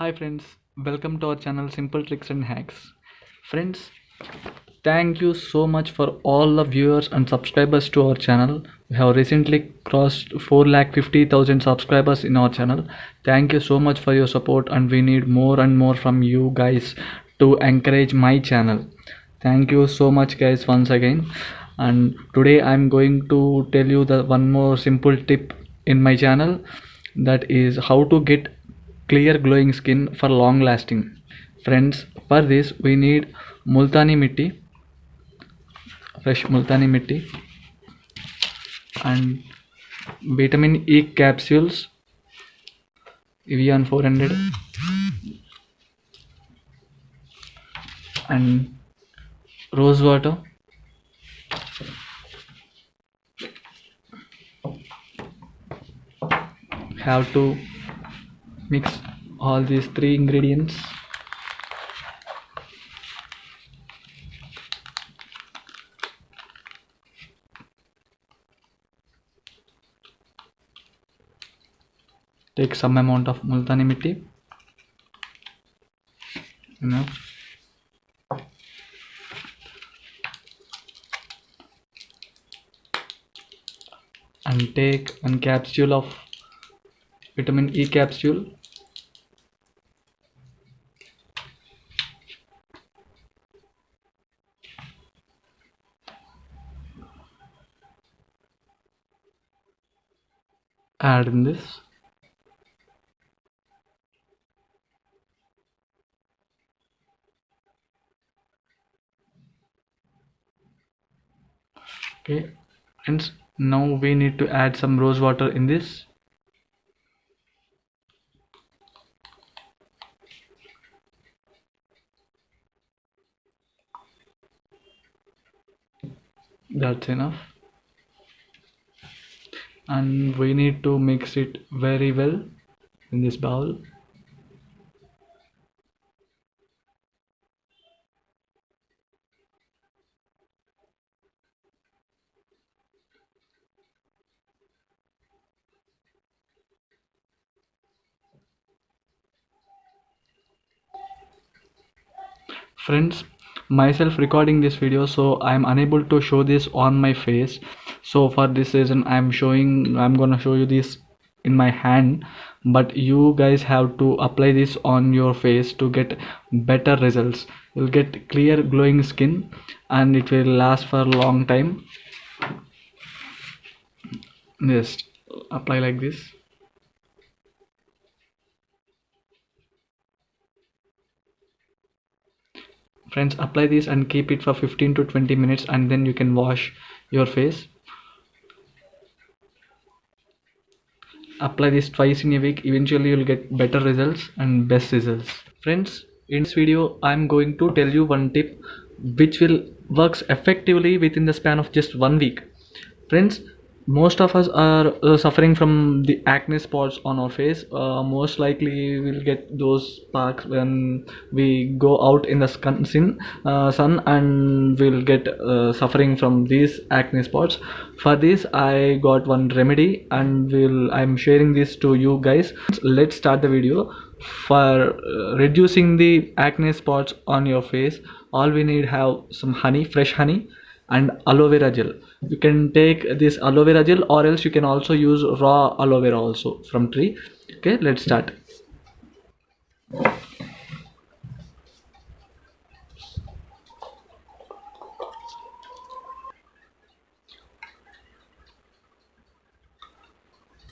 Hi friends, welcome to our channel Simple Tricks and Hacks. Friends, thank you so much for all the viewers and subscribers to our channel. We have recently crossed 4,50,000 subscribers in our channel. Thank you so much for your support, and we need more and more from you guys to encourage my channel. Thank you so much guys once again. And today I'm going to tell you the one more simple tip in my channel, that is how to get clear glowing skin for long lasting. Friends, for this we need multani mitti, fresh multani mitti, and vitamin E capsules, Evian 400, and rose water. Have to mix all these three ingredients. Take some amount of multani mitti, enough, and take one capsule of vitamin E capsule. Add in this. Okay, friends, now we need to add some rose water in this. That's enough, and we need to mix it very well in this bowl. Friends, myself recording this video, so I'm unable to show this on my face. So for this reason I'm gonna show you this in my hand, but you guys have to apply this on your face to get better results. You'll get clear glowing skin and it will last for a long time. Just apply like this. Friends, apply this and keep it for 15 to 20 minutes, and then you can wash your face. Apply this twice in a week. Eventually you'll get better results and best results. Friends, in this video I'm going to tell you one tip which will works effectively within the span of just 1 week. Friends, most of us are suffering from the acne spots on our face. Most likely we'll get those sparks when we go out in the sun, and we'll get suffering from these acne spots. For this I got one remedy, and I'm sharing this to you guys. Let's start the video. For reducing the acne spots on your face, all we need have some honey, fresh honey, and aloe vera gel. You can take this aloe vera gel, or else you can also use raw aloe vera also from tree. Okay, let's start.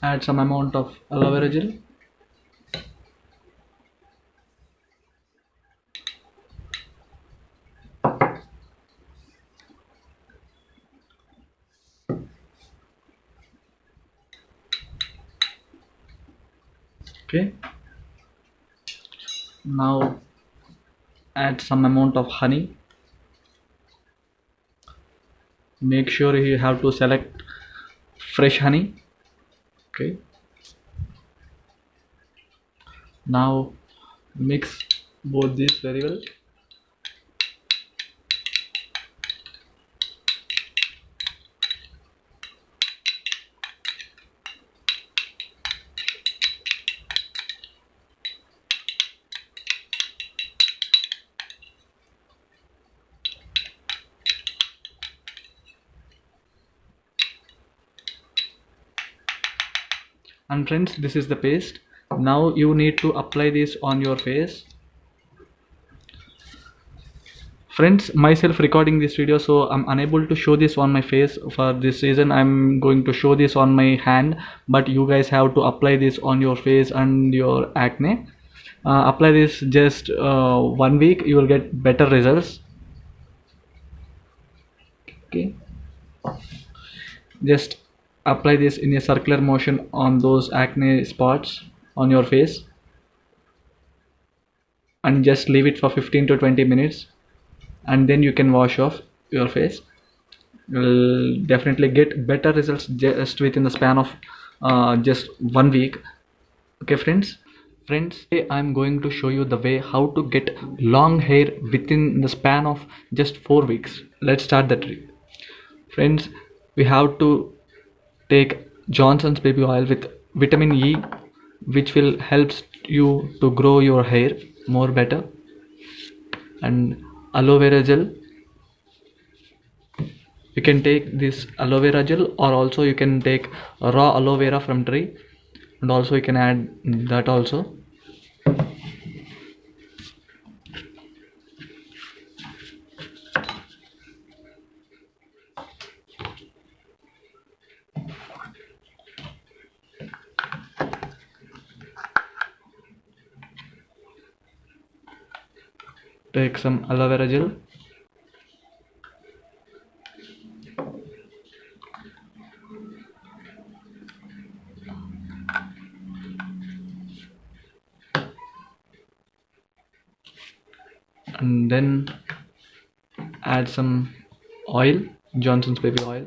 Add some amount of aloe vera gel. Okay, now add some amount of honey. Make sure you have to select fresh honey. Okay, now mix both these very well. And friends, this is the paste. Now you need to apply this on your face. Friends, myself recording this video, so I'm unable to show this on my face. For this reason, I'm going to show this on my hand, but you guys have to apply this on your face and your acne. Apply this just 1 week, you will get better results. Okay, just apply this in a circular motion on those acne spots on your face, and just leave it for 15 to 20 minutes, and then you can wash off your face. You'll definitely get better results just within the span of just 1 week. Okay friends, today I'm going to show you the way how to get long hair within the span of just 4 weeks. Let's start the trick. Friends, we have to take Johnson's baby oil with vitamin E, which will help you to grow your hair more better, and aloe vera gel. You can take this aloe vera gel, or also you can take raw aloe vera from tree, and also you can add that also. Take some aloe vera gel, and then add some oil, Johnson's baby oil.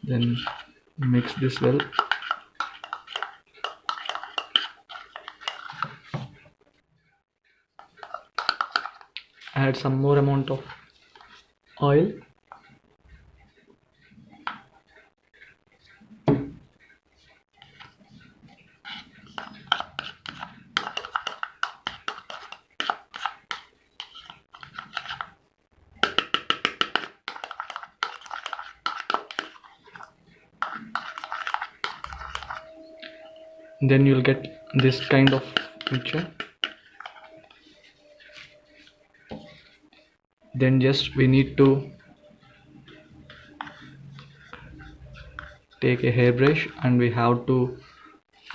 Then mix this well. Add some more amount of oil. Then you'll get this kind of picture. Then just we need to take a hairbrush, and we have to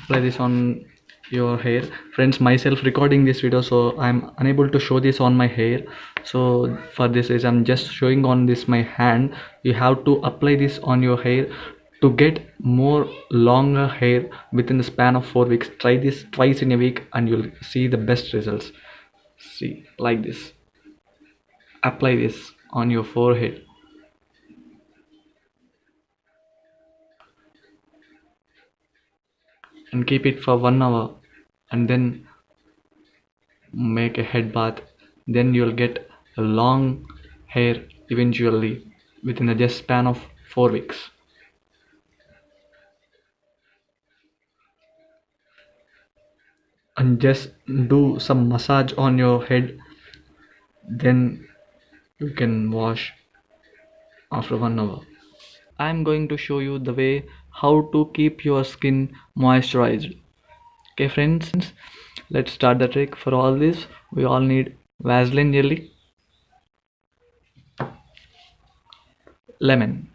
apply this on your hair. Friends, myself recording this video, so I'm unable to show this on my hair, so for this is I'm just showing on this my hand. You have to apply this on your hair to get more longer hair within the span of 4 weeks. Try this twice in a week and you'll see the best results. See, like this. Apply this on your forehead. And keep it for 1 hour, and then make a head bath. Then you'll get a long hair eventually within the just span of 4 weeks. And just do some massage on your head, then you can wash after 1 hour. I'm going to show you the way how to keep your skin moisturized. Okay friends, let's start the trick. For all this we all need Vaseline jelly, lemon,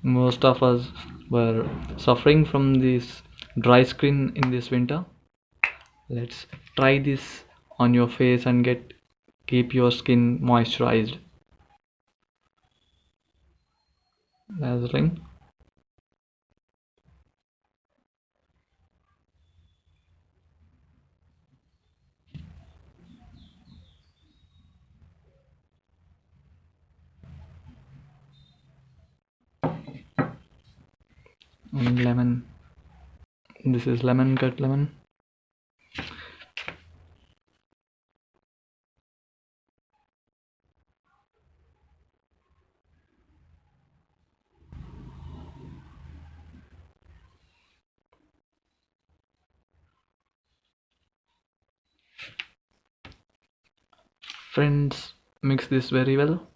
most of us were suffering from this dry skin in this winter. Let's try this on your face and keep your skin moisturized. Vaseline, and lemon. This is lemon, cut lemon. Friends, mix this very well.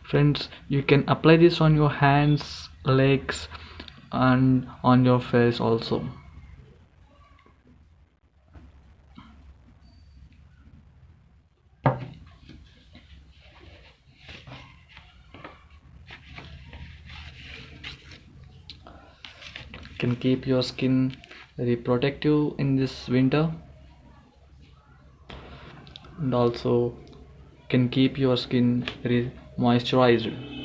Friends, you can apply this on your hands, legs, and on your face also. Can keep your skin very protective in this winter, and also can keep your skin very moisturized.